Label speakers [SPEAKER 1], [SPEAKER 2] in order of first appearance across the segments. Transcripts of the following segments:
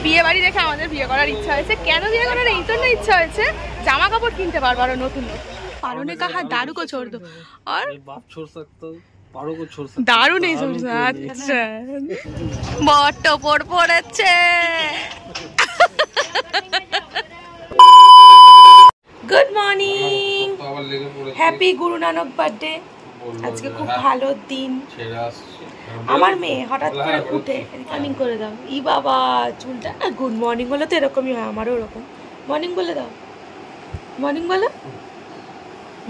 [SPEAKER 1] বিয়ে বাড়ি দেখে আমাদের বিয়ে করার ইচ্ছা হয়েছে। কেন বিয়ে করার এই জন্য ইচ্ছা হয়েছে, জামা কাপড় কিনতে পারবো আরো নতুন নতুন। পারনে কাহা দারু কো ছোড় দো আর বাপ ছোড় सकता পারো কো ছোড় सकता দারু নেই ছোড়। আচ্ছা বট পড় পড়েছে। Good morning, happy Guru Nanak birthday. আজকে খুব ভালো দিন। আমার মেয়ে হঠাৎ করে উঠে রিকার্ডিং করে দাও, ই বাবা চুলটা। গুড মর্নিং বলে তো এরকমই হয়, আমারও ওরকম। মর্নিং বলে দাও, মর্নিং বলো,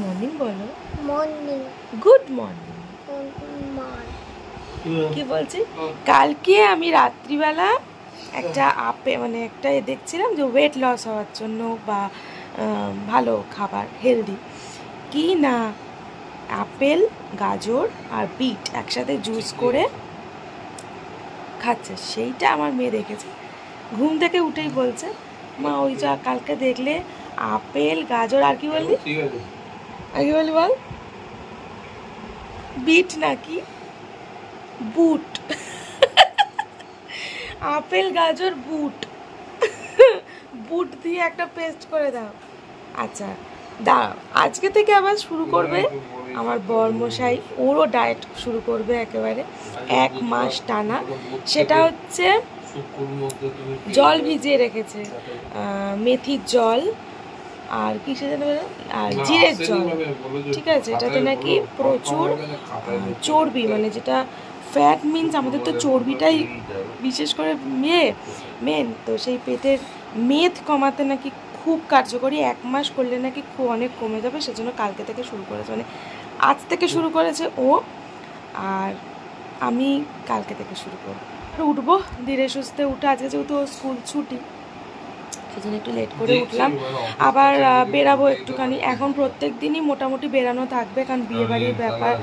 [SPEAKER 1] মর্নিং বলো, মর্নিং, গুড মর্নিং। কি বলছি, কালকে আমি রাত্রিবেলা একটা মানে একটা দেখছিলাম যে ওয়েট লস হওয়ার জন্য বা ভালো খাবার হেলদি কি না, আপেল গাজর আর বিট একসাথে জুস করে খাচ্ছে। সেইটা আমার মেয়ে দেখেছে, ঘুম থেকে উঠেই বলছে মা ওই যা কালকে দেখলে আপেল গাজর আর কি বললি, আর কি বললি বল, বিট নাকি বুট, আপেল গাজর বুট, বুট দিয়ে একটা পেস্ট করে দাও। আচ্ছা দাও, আজকে থেকে আবার শুরু করবে আমার বরমশাই, ওরও ডায়েট শুরু করবে একেবারে 1 মাস টানা। সেটা হচ্ছে জল ভিজিয়ে রেখেছে, মেথির জল আর কিসে যেন আর জিরের জল, ঠিক আছে। এটাতে নাকি প্রচুর চর্বি, মানে যেটা ফ্যাট মিনস আমাদের তো চর্বিটাই বিশেষ করে মেন, তো সেই পেটের মেদ কমাতে নাকি খুব কার্যকরী। 1 মাস করলে নাকি খুব অনেক কমে যাবে, সেজন্য কালকে থেকে শুরু করেছে, মানে আজ থেকে শুরু করেছে ও, আর আমি কালকে থেকে শুরু করব। উঠবো ধীরে সুস্থে, উঠে আজকে যেহেতু স্কুল ছুটি সেজন্য একটু লেট করে উঠলাম। আবার বেরাবো একটুখানি, এখন প্রত্যেক দিনই মোটামুটি বেরানো থাকবে, কারণ বিয়েবাড়ির ব্যাপার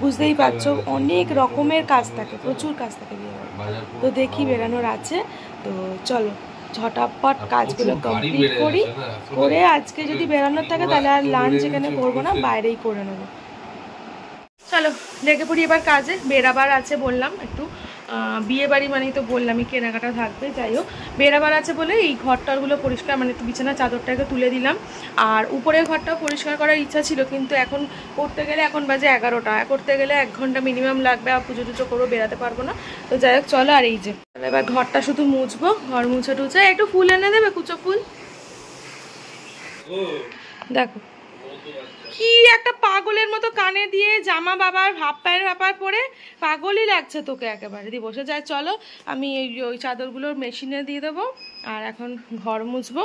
[SPEAKER 1] বুঝতেই পারছো, অনেক রকমের কাজ থাকে, প্রচুর কাজ থাকে বিয়েবাড়ি, তো দেখি বেরানোর আছে। তো চলো ঝটাপট কাজগুলো কমপ্লিট করি, করে আজকে যদি বেরানোর থাকে তাহলে আর লাঞ্চ এখানে করবো না, বাইরেই করে নেবো। চলো লেগে পড়ি এবার কাজে, বেরাবার আছে বললাম একটু, বিয়ে বাড়ি মানেই তো বললামই কেনাকাটা থাকবে। যাই হোক বেরাবার আছে বলে এই ঘরটারগুলো পরিষ্কার, মানে বিছানার চাদরটাকে তুলে দিলাম, আর উপরের ঘরটাও পরিষ্কার করার ইচ্ছা ছিল, কিন্তু এখন করতে গেলে এখন বাজে 11টা, করতে গেলে 1 ঘন্টা মিনিমাম লাগবে, আর পুজো টুজো করবো, বেরাতে পারবো না। তো যাই হোক চলো, আর এই যে এবার ঘরটা শুধু মুছবো, ঘর মুছে টুছে। একটু ফুল এনে দেবে, কুচো ফুল। দেখো কি একটা পাগলের মতো কানে দিয়ে জামা বাবার হাফ প্যান্ট ব্যাপার পরে পাগলই লাগছে তোকে একেবারে। দিয়ে বসে যায়, চলো আমি ওই চাদরগুলো মেশিনে দিয়ে দেবো, আর এখন ঘর মুছবো।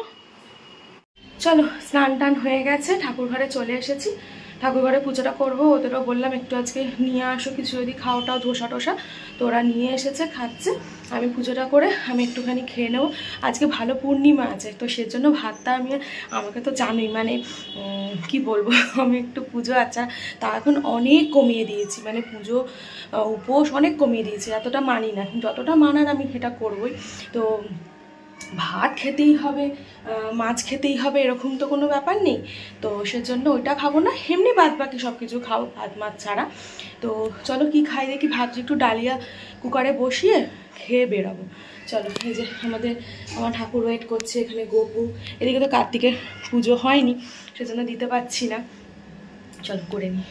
[SPEAKER 1] চলো স্নান টান হয়ে গেছে, ঠাকুর ঘরে চলে এসেছি, ঠাকুর ঘরে পুজোটা করবো। ওদেরও বললাম একটু আজকে নিয়ে আসো কিছু, যদি খাওয়াটাও ধোসা টোসা, তো ওরা নিয়ে এসেছে খাচ্ছে। আমি পুজোটা করে আমি একটুখানি খেয়ে নেবো, আজকে ভালো পূর্ণিমা আছে, তো সেজন্য ভাতটা আমাকে তো জানোই, মানে কি বলবো, আমি একটু পুজো আচ্ছা তা এখন অনেক কমিয়ে দিয়েছি, মানে পুজো উপোস অনেক কমিয়ে দিয়েছি, এতটা মানি না, যতটা মানার আমি সেটা করবোই। তো ভাত খেতেই হবে, মাছ খেতেই হবে, এরকম তো কোনো ব্যাপার নেই, তো সেজন্য ওইটা খাবো না, এমনি বাদ বাকি সব কিছু খাও ভাত মাছ ছাড়া। তো চলো কি খাই দেখি, ভাত একটু ডালিয়া কুকারে বসিয়ে খেয়ে বেরাবো। চলো এই যে আমার ঠাকুর ওয়েট করছে এখানে, গোপু এদিকে তো কার্তিকের পুজো হয়নি সেজন্য দিতে পারছি না, চলো করে নিই।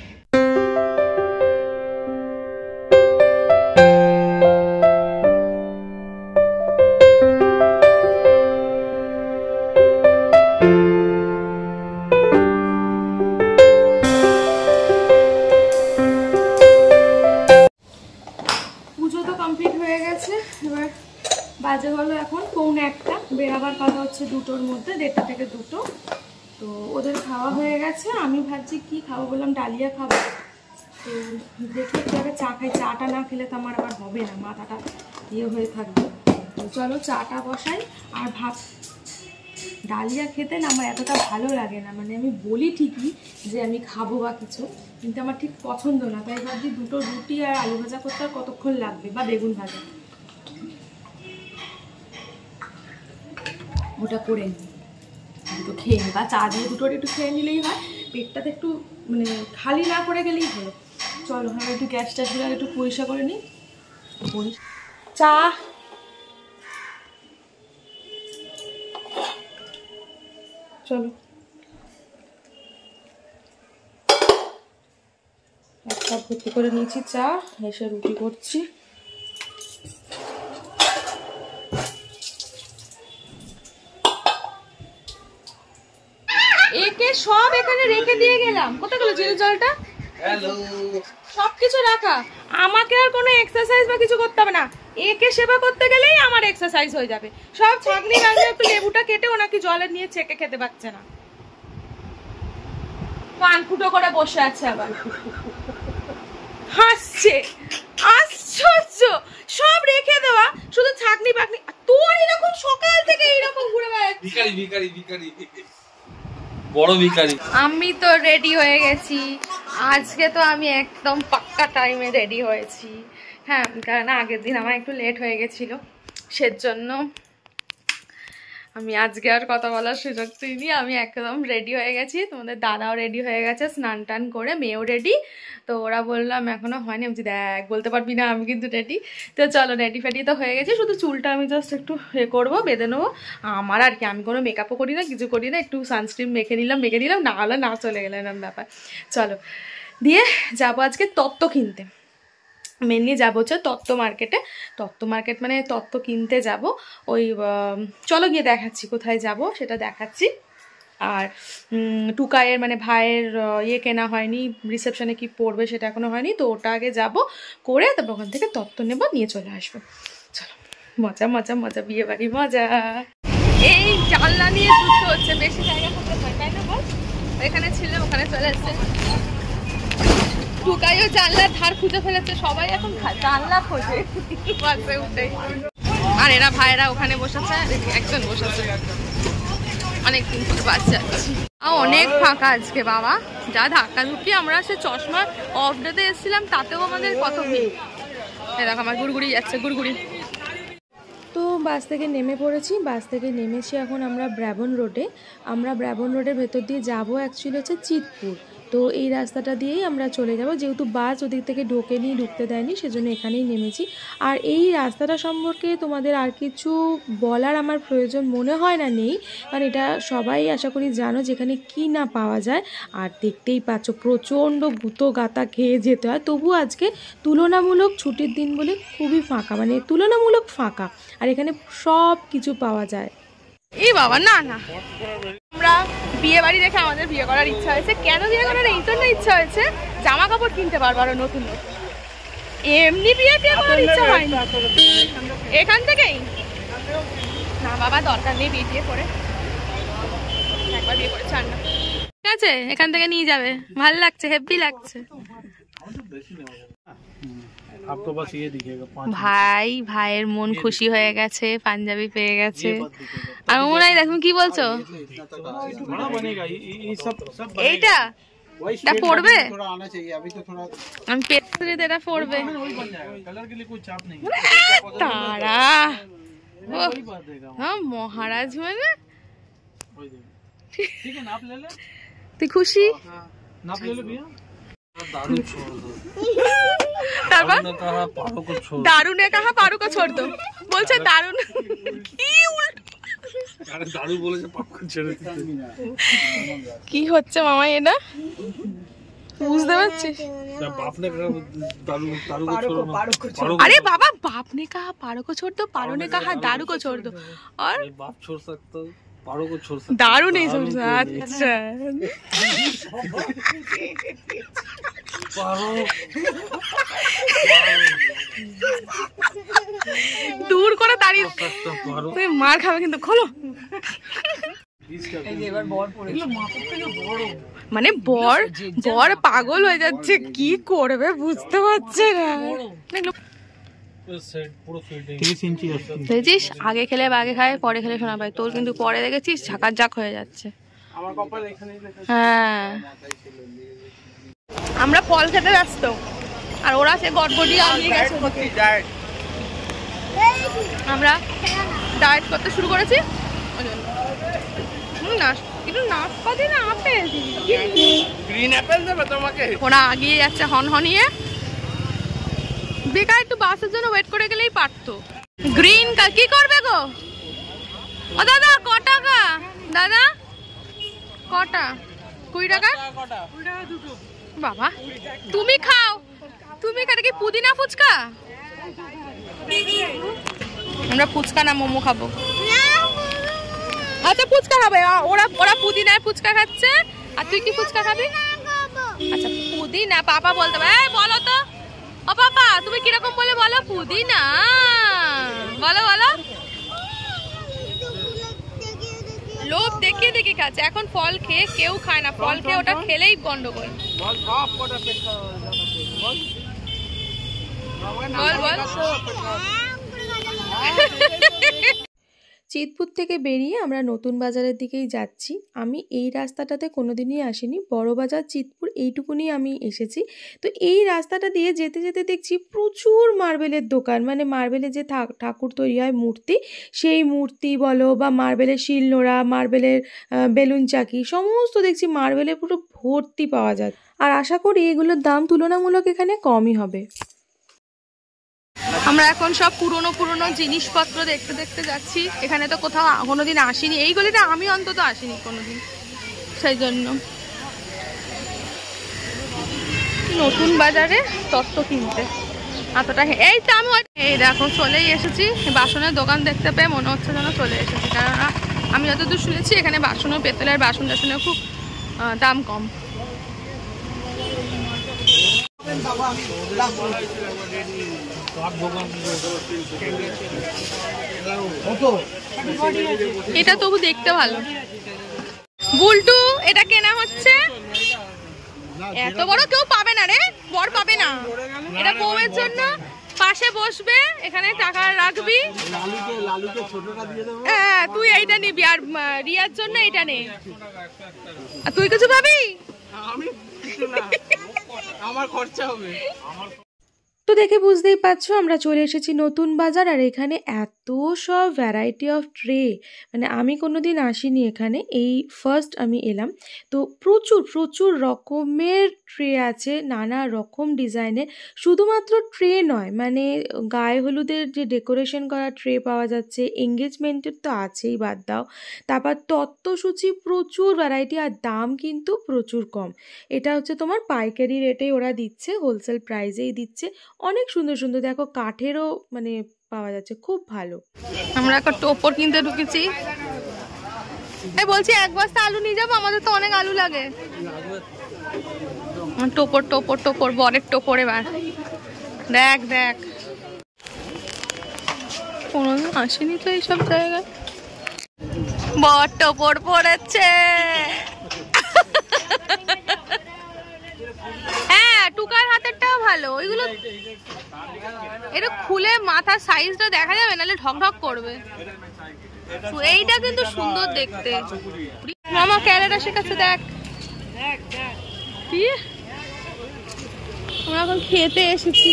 [SPEAKER 1] বাজে হলো এখন 1:45, বেরাবার কথা হচ্ছে 2টোর মধ্যে, 1:30 থেকে 2টো। তো ওদের খাওয়া হয়ে গেছে, আমি ভাবছি কি খাবো, বললাম ডালিয়া খাবো, তো দেখি একটু আগে চা খাই, চাটা না খেলে তো আমার আবার হবে না, মাথাটা ইয়ে হয়ে থাকবে। তো চলো চাটা বসাই, আর ডালিয়া খেতে না আমার এতটা ভালো লাগে না, মানে আমি বলি ঠিকই যে আমি খাবো বা কিছু, কিন্তু আমার ঠিক পছন্দ না, তাই ভাবছি 2টো রুটি আর আলু ভাজা করতে আর কতক্ষণ লাগবে, বা বেগুন ভাজা, ওটা করে নিই, দুটো খেয়ে নিই, বা চা দিয়ে দুটোর একটু খেয়ে নিলেই হয়, পেটটাতে একটু মানে খালি না করে গেলেই হলো। চলো আমি একটু গ্যাসটা একটু পরিষ্কার করে নিই, চা চলো এক কাপ ভর্তি করে নিয়েছি চা, এসে রুটি করছি। একে সব এখানে রেখে দিয়ে গেলাম, কোথায় গেল জিল জলটা? হ্যালো, সবকিছু রাখা, আমাকে আর কোনো এক্সারসাইজ বা কিছু করতে হবে না, একে সেবা করতে গেলেই আমার এক্সারসাইজ হয়ে যাবে। সব ছাগনি রাখলে একটু লেবুটা কেটে ওনাকে জলে নিয়ে ছেঁকে খেতে পারছে না, কান ফুটো করে বসে আছে, আবার হাসছে। আশ্চর্য, সব রেখে দেওয়া, শুধু ছাগনি পাকনি। তোর এরকম সকাল থেকে এইরকম ঘুরে বেড়াচ্ছিস, ভিখারি ভিখারি ভিখারি বড় ভিখারি। আমি তো রেডি হয়ে গেছি আজকে, তো আমি একদম পাক্কা টাইমে রেডি হয়েছি। হ্যাঁ, কারণ আগের দিন আমার একটু লেট হয়ে গেছিল, সেজন্য আমি আজকে আর কথা বলার সুযোগ পাইনি। আমি একদম রেডি হয়ে গেছি, তোমাদের দাদাও রেডি হয়ে গেছে, স্নান টান করে, মেয়েও রেডি। তো ওরা বললাম এখনো হয়নি, আমি দেখ বলতে পারবি না, আমি কিন্তু রেডি। তো চলো, রেডি ফেডি তো হয়ে গেছে, শুধু চুলটা আমি জাস্ট একটু করবো, বেঁধে নেবো। আমার আর কি, আমি কোনো মেকআপও করি না, কিছু করি না, একটু সানস্ক্রিন মেখে নিলাম, না হলে না চলে গেলে এরকম ব্যাপার। চলো, দিয়ে যাবো আজকে তত্ত্ব কিনতে। মেনলি যাবো হচ্ছে তত্ত্ব মার্কেটে। তত্ত্ব মার্কেট মানে তত্ত্ব কিনতে যাব। ওই চলো গিয়ে দেখাচ্ছি কোথায় যাব, সেটা দেখাচ্ছি। আর টুকাইয়ের মানে ভাইয়ের ইয়ে কেনা হয়নি, রিসেপশনে কি পড়বে সেটা এখনো হয়নি, তো ওটা আগে যাব, করে তারপর ওখান থেকে তত্ত্ব নেব, নিয়ে চলে আসবো। চলো, মজা মজা মজা, বিয়ে বাড়ি মজা। এই জানলা নিয়ে যুদ্ধ হচ্ছে, বেশি জায়গা থাকলে হয়, তাই না বল? এখানে ছিল, ওখানে চলে আসছে। টুকাইও জানলার ধার খুঁজে ফেলেছে, সবাই এখন জানলা খোঁজে বাসে উঠে। আর এরা ভাইরা ওখানে বসেছে, একজন বসেছে, অনেকদিন পর বাস যাচ্ছি। অনেক ফাঁকা আজকে বাবা, যা ধাক্কা ধুকি। আমরা সে চশমা অফ ডেতে এসেছিলাম, তাতেও আমাদের কত ভিড়। দেখো আমার গুড়গুড়ি যাচ্ছে, গুড়গুড়ি। তো বাস থেকে নেমে পড়েছি, বাস থেকে নেমেছি এখন আমরা ব্রাবন রোডে। আমরা ব্রাবন রোডের ভেতর দিয়ে যাবো অ্যাকচুয়ালি হচ্ছে চিতপুর। তো এই রাস্তাটা দিয়েই আমরা চলে যাব, যেহেতু বাস ওদিক থেকে ঢুকতে দেয়নি, সেজন্য এখানেই নেমেছি। আর এই রাস্তাটা সম্পর্কে তোমাদের আর কিছু বলার আমার প্রয়োজন মনে হয় না, নেই, কারণ এটা সবাই আশা করি জানো যেখানে কি না পাওয়া যায়। আর দেখতেই পাচ্ছ প্রচণ্ড গুঁতো গাতা খেয়ে যেতে হয়, তবু আজকে তুলনামূলক ছুটির দিন বলে খুবই ফাঁকা, মানে তুলনামূলক ফাঁকা, আর এখানে সব কিছু পাওয়া যায়। এই বাবা, না না, আমরা বিয়ে বাড়ি দেখে আমাদের বিয়ে করার ইচ্ছা হয়েছে। কেন বিয়ে করার এই জন্য ইচ্ছা হয়েছে, জামা কাপড় কিনতে পারবো আরো নতুন নতুন, এমনি বিয়ে করার ইচ্ছা হয়নি। এখান থেকেই না বাবা, দরকার নেই বিয়ে করে, একবার বিয়ে করে ছাড় না, ঠিক আছে? এখান থেকে নিয়ে যাবে, ভালো লাগছে, হেভি লাগছে। ভাই, ভাইয়ের মন খুশি হয়ে গেছে, পাঞ্জাবি পেয়ে গেছে। আর মনে হয় তুমি কি বলছো, এইটা এটা পড়বে, আমি পেটে এটা পড়বে তারা। হ্যাঁ, মহারাজ মানে তুই খুশি? দারুনে কাহা পারো কো ছোড় দো, বলছে দারুন। কি হচ্ছে মামা এটা বুঝতে পারছিস? আরে বাবা, বাপ নে কাহা পারো কো ছোড় দো, পারো নে কাহা দারু কো ছোড় দো, और बाप छोड़ सकता पारो को छोड़ सकता, दारू नहीं छोड़ सकता। अच्छा, দূর করে দাঁড়িয়ে তুই মার খাবে কিন্তু, খোলো। মানে বর পাগল হয়ে যাচ্ছে, কি করবে বুঝতে পারছে না। দেখছিস, আগে খেলে বাগে খায়, পরে খেলে শোনা পায়। তোর কিন্তু পরে দেখেছিস ঝাঁকাঝাক হয়ে যাচ্ছে। হ্যাঁ, আমরা ফল খেতে ব্যস্ত, আর ওরা সে গড়গড়ি আনিয়ে গেছে। আমরা ডায়েট করতে শুরু করেছি, নাশপাতি না আপেল, গ্রিন অ্যাপেল দেবে তোমাকে। ওরা আগিয়ে যাচ্ছে হনহনিয়ে, বেকার একটু বাসের জন্য ওয়েট করে গেলেই পারতো। গ্রিন কি করবে গো? ও দাদা, ক টাকা দাদা? কটা? 20 টাকা বাবা। তুমি খাও, তুমি খাও কি পুদিনা ফুচকা? আমরা ফুচকা না মোমো খাবো। আচ্ছা ফুচকা খাবে, ওরা ওরা পুদিনার ফুচকা খাচ্ছে, আর তুই কি ফুচকা খাবি? আচ্ছা পুদিনা। পাপা বলতে বলো তো, ও পাপা তুমি কিরকম বলে বলো? পুদিনা বলো বলো। লোভ দেখিয়ে দেখে খাচ্ছে। এখন ফল খেয়ে কেউ খায় না, ফল খেয়ে ওটা খেলেই গন্ডগোল। বল বল। চিতপুর থেকে বেরিয়ে আমরা নতুন বাজারের দিকেই যাচ্ছি। আমি এই রাস্তাটাতে কোনোদিনই আসিনি, বড় বাজার চিতপুর এইটুকুনি আমি এসেছি। তো এই রাস্তাটা দিয়ে যেতে যেতে দেখছি প্রচুর মার্বেলের দোকান, মানে মার্বেলের যে ঠাকুর তৈরি হয় মূর্তি, সেই মূর্তি বলো বা মার্বেলের শিলনোড়া, মার্বেলের বেলুন চাকি, সমস্ত দেখছি মার্বেলের পুরো ভর্তি পাওয়া যায়। আর আশা করি এগুলোর দাম তুলনামূলক এখানে কমই হবে। আমরা এখন সব পুরনো পুরনো জিনিসপত্র দেখতে দেখতে যাচ্ছি। এখানে তো কোথাও কোনোদিন আসিনি, এই গলিটা আমি অন্তত আসিনি কোনোদিন, সেই জন্য নতুন বাজারে তত্ত্ব কিনতে এতটা। এই তো আমি এই দেখো চলেই এসেছি। বাসনের দোকান দেখতে পেয়ে মনে হচ্ছে যেন চলে এসেছি, কেননা আমি যতদূর শুনেছি এখানে বাসনও, পেতলের বাসন টাসনের খুব দাম কম। এটা তবু দেখতে ভালো। বুলটু এটা কেনা হচ্ছে, এত বড় কেউ পাবে না রে, বড় পাবে না। এটা বউয়ের জন্য, পাশে বসবে, এখানে টাকা রাখবি। হ্যাঁ তুই এইটা নিবি, আর রিয়ার জন্য এইটা নে। আর তুই কিছু পাবি? আমার খরচা হবে। তো দেখে বুঝতেই পারছো আমরা চলে এসেছি নতুন বাজার। আর এখানে এত সব ভ্যারাইটি অফ ট্রে, মানে আমি কোনোদিন আসিনি এখানে, এই ফার্স্ট আমি এলাম। তো প্রচুর প্রচুর রকমের ট্রে আছে, নানা রকম ডিজাইনের। শুধুমাত্র ট্রে নয়, মানে গায়ে হলুদের যে ডেকোরেশন করা ট্রে পাওয়া যাচ্ছে, এঙ্গেজমেন্টের তো আছেই, বাদ দাও। তারপর তত্ত্বসূচি, প্রচুর ভ্যারাইটি, আর দাম কিন্তু প্রচুর কম। এটা হচ্ছে তোমার পাইকারি রেটেই ওরা দিচ্ছে, হোলসেল প্রাইসেই দিচ্ছে। অনেক সুন্দর সুন্দর দেখো কাঠেরও মানে পাওয়া যাচ্ছে, খুব ভালো। আমরা একটা টোপর কিনতে ঢুকেছি। এই বলছি 1 বস্তা আলু নিয়ে যাবো, আমাদের তো অনেক আলু লাগে। টোপর টোপর টোপর, বরের টোপর। এবার দেখ দেখ, কোনোদিন আসেনি তো এইসব জায়গায়। বর টোপর পড়েছে। হ্যাঁ টুকার হাতেরটাও ভালো, ওইগুলো এটা খুলে মাথার সাইজটা দেখা যাবে, নাহলে ঢক ঢক করবে। এইটা কিন্তু সুন্দর দেখতে। মামা ক্যারেটা শেখাচ্ছে, দেখ। আমরা এখন খেতে এসেছি,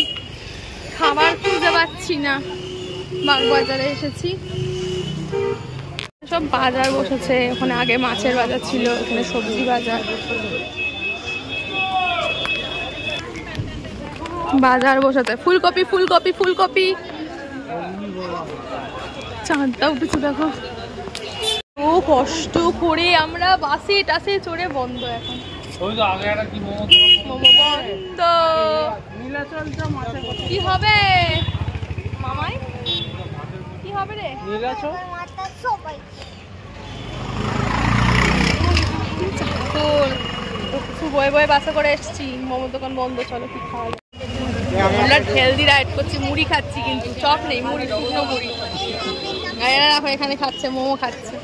[SPEAKER 1] খাবার খুঁজে পাচ্ছি না, বাগবাজারে এসেছি। সব বাজার বসেছে, ওখানে আগে মাছের বাজার ছিল, এখানে সবজি বাজার। বাজার বসাতে ফুলকপি ফুলকপি ফুলকপি, চাঁদটা উঠেছে দেখো। ও কষ্ট করে আমরা বাসে টাসে চড়ে, বন্ধ এখন মোমো বন্ধ। কি হবে মামাই, কি হবে রে? বয়ে বয়ে বাসে করে এসছি, মোমোর দোকান বন্ধ, চলো কি খাওয়া যায়। আমরা হেলদি ডায়েট করছি, মুড়ি খাচ্ছি, কিন্তু চপ নেই, মুড়ি, শুকনো মুড়ি। এরা দেখো এখানে খাচ্ছে, মোমো খাচ্ছে।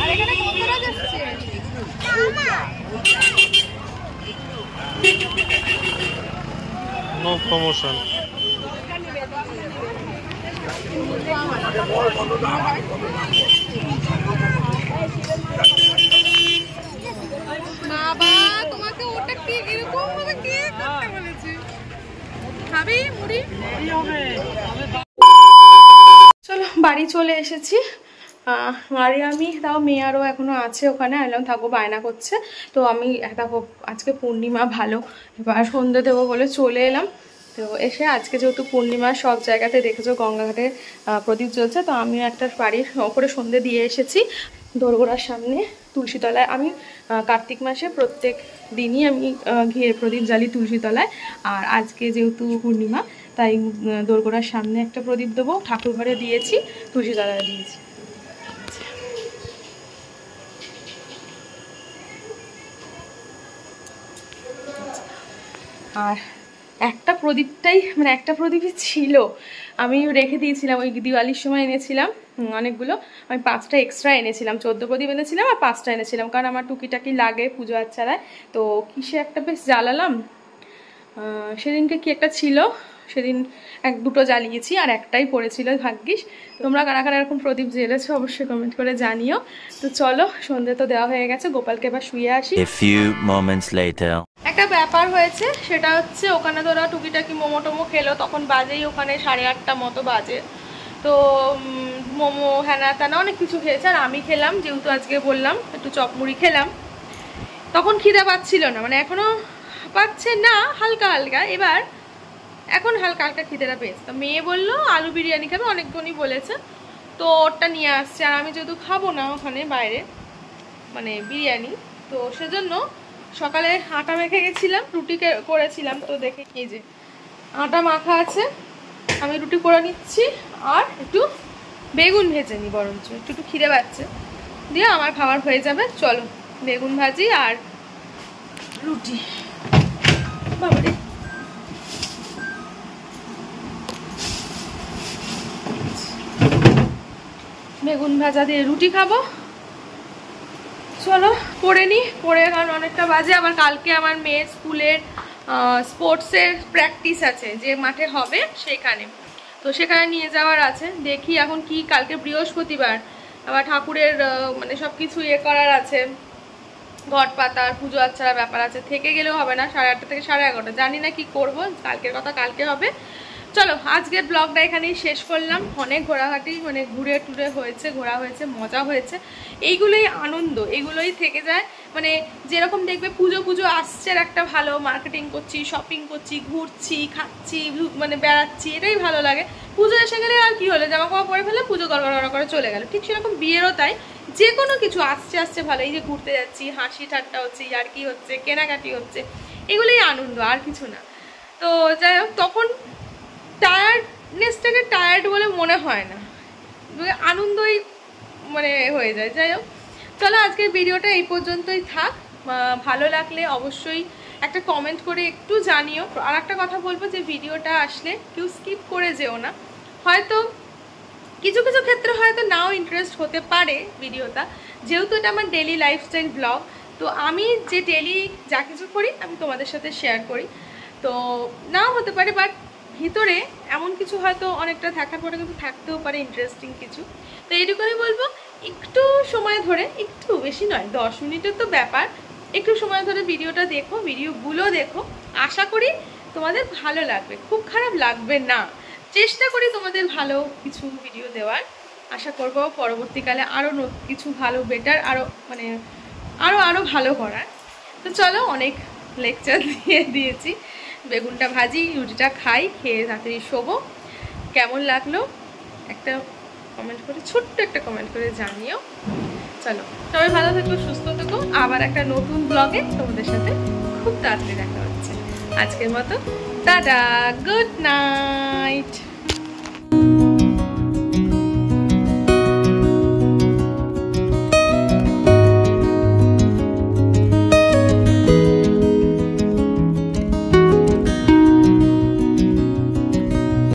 [SPEAKER 1] আর এখানে বন্ধুরা যাচ্ছে। No promotion. বাবা তোমাকে ওটা কি এরকম ভাবে কে করতে বলেছে? খাবি মুড়ি? চলো বাড়ি চলে এসেছি। আরে আমি তাও মেয়ে আরও এখনও আছে ওখানে, এলাম থাকবো, বায়না করছে। তো আমি দেখো আজকে পূর্ণিমা, ভালো, এবার সন্ধ্যে দেবো বলে চলে এলাম। তো এসে আজকে যেহেতু পূর্ণিমা, সব জায়গাতে দেখেছো গঙ্গাঘাটে প্রদীপ জ্বলছে, তো আমিও একটা বাড়ির ওপরে সন্ধে দিয়ে এসেছি দোরগোড়ার সামনে তুলসীতলায়। আমি কার্তিক মাসে প্রত্যেক দিনই আমি ঘিয়ের প্রদীপ জ্বালি তুলসীতলায়, আর আজকে যেহেতু পূর্ণিমা তাই দোরগোড়ার সামনে একটা প্রদীপ দেবো, ঠাকুর ঘরে দিয়েছি, তুলসীতলায় দিয়েছি। আর একটা প্রদীপটাই মানে একটা প্রদীপই ছিল, আমি রেখে দিয়েছিলাম, ওই দিওয়ালির সময় এনেছিলাম অনেকগুলো, আমি 5টা এক্সট্রা এনেছিলাম, 14 প্রদীপ এনেছিলাম আর 5টা এনেছিলাম, কারণ আমার টুকিটাকি লাগে পুজো আচ্ছারায়। তো কিসে একটা বেশ জ্বালালাম, সেদিনকে কি একটা ছিল, সেদিন 1-2টো জ্বালিয়েছি আর একটাই পড়েছিল ভাগ্যিস। তোমরা কারা কারা এরকম প্রদীপ জ্বেলেছো অবশ্যই কমেন্ট করে জানিও। তো চলো, সন্ধ্যে তো দেওয়া হয়ে গেছে, গোপালকে এবার শুয়ে আসি। একটা ব্যাপার হয়েছে, সেটা হচ্ছে ওখানে তোরা টুকিটাকি মোমো টোমো খেলো, তখন বাজেই ওখানে 8:30 মতো বাজে। তো মোমো হ্যানা ত্যানা অনেক কিছু খেয়েছে, আর আমি খেলাম, যেহেতু আজকে বললাম একটু চপমুড়ি খেলাম। তখন খিদে পাচ্ছিল না, মানে এখনো পাচ্ছে না, হালকা হালকা, এবার এখন হালকা হালকা খিদেটা পেয়েছে। তো মেয়ে বললো আলু বিরিয়ানি খাবে, অনেকজনই বলেছে, তো ওরটা নিয়ে আসছে। আর আমি যেহেতু খাবো না ওখানে বাইরে মানে বিরিয়ানি, তো সেজন্য সকালে আটা মেখে গেছিলাম, রুটি করেছিলাম, তো দেখে এই যে আটা মাখা আছে, আমি রুটি করে নিচ্ছি আর একটু বেগুন ভেজে নিই, বরঞ্চ একটু একটু খিদে পাচ্ছে, দিয়ে আমার খাবার হয়ে যাবে। চলো বেগুন ভাজি আর রুটি, বাবারে বেগুন ভাজা দিয়ে রুটি খাবো। চলো পড়ে নি, পড়ে কারণ অনেকটা বাজে, আবার কালকে আমার মেয়ের স্কুলের স্পোর্টসের প্র্যাকটিস আছে, যে মাঠে হবে সেখানে, তো সেখানে নিয়ে যাওয়ার আছে। দেখি এখন কি, কালকে বৃহস্পতিবার, আবার ঠাকুরের মানে সব কিছু ইয়ে করার আছে, ঘট পাতার পুজো আচ্ছার ব্যাপার আছে, থেকে গেলেও হবে না, 8:30 থেকে 11:30, জানি না কি করব, কালকের কথা কালকে হবে। চলো আজকের ব্লগটা এখানেই শেষ করলাম। অনেক ঘোরাঘাটি মানে ঘুরে টুরে হয়েছে, ঘোরা হয়েছে, মজা হয়েছে, এইগুলোই আনন্দ, এগুলোই থেকে যায়। মানে যেরকম দেখবে পুজো পুজো আসছে, একটা ভালো মার্কেটিং করছি, শপিং করছি, ঘুরছি, খাচ্ছি, মানে বেড়াচ্ছি, এটাই ভালো লাগে। পুজো এসে গেলে আর কি হলো, জামা কাপড় পরে ফেলে পুজো গড়গড় করে চলে গেল, ঠিক সেরকম বিয়েরও তাই, যে কোনো কিছু আসছে আসছে ভালো, এই যে ঘুরতে যাচ্ছি, হাসি ঠাট্টা হচ্ছে, আর কি হচ্ছে, কেনাকাটি হচ্ছে, এগুলোই আনন্দ, আর কিছু না। তো যাই হোক, তখন টায়ার্ডনেসটাকে টায়ার্ড বলে মনে হয় না, আনন্দই মানে হয়ে যায়। যাই হোক, চলো আজকের ভিডিওটা এই পর্যন্তই থাক। ভালো লাগলে অবশ্যই একটা কমেন্ট করে একটু জানিও। আর একটা কথা বলবো, যে ভিডিওটা আসলে কেউ স্কিপ করে যেও না, হয়তো কিছু কিছু ক্ষেত্রে হয়তো নাও ইন্টারেস্ট হতে পারে ভিডিওটা, যেহেতু এটা আমার ডেলি লাইফস্টাইল ব্লগ, তো আমি যে ডেলি যা কিছু করি আমি তোমাদের সাথে শেয়ার করি, তো নাও হতে পারে, বাট ভিতরে এমন কিছু হয়তো অনেকটা থাকার পরে কিন্তু থাকতেও পারে ইন্টারেস্টিং কিছু। তো এইটুকুনি বলবো, একটু সময় ধরে, একটু বেশি নয়, 10 মিনিটের তো ব্যাপার, একটু সময় ধরে ভিডিওটা দেখো, ভিডিওগুলো দেখো, আশা করি তোমাদের ভালো লাগবে, খুব খারাপ লাগবে না। চেষ্টা করি তোমাদের ভালো কিছু ভিডিও দেওয়ার, আশা করব পরবর্তীকালে আরও কিছু ভালো বেটার, আরও মানে আরও ভালো করার। তো চলো, অনেক লেকচার দিয়েছি, বেগুনটা ভাজি, রুটিটা খাই, খেয়ে তাড়াতাড়ি শোবো। কেমন লাগলো একটা কমেন্ট করে, ছোট্ট একটা কমেন্ট করে জানিও। চলো সবাই ভালো থেকো, সুস্থ থেকো, আবার একটা নতুন ব্লগে তোমাদের সাথে খুব তাড়াতাড়ি দেখা হচ্ছে। আজকের মতো টাটা, গুড নাইট।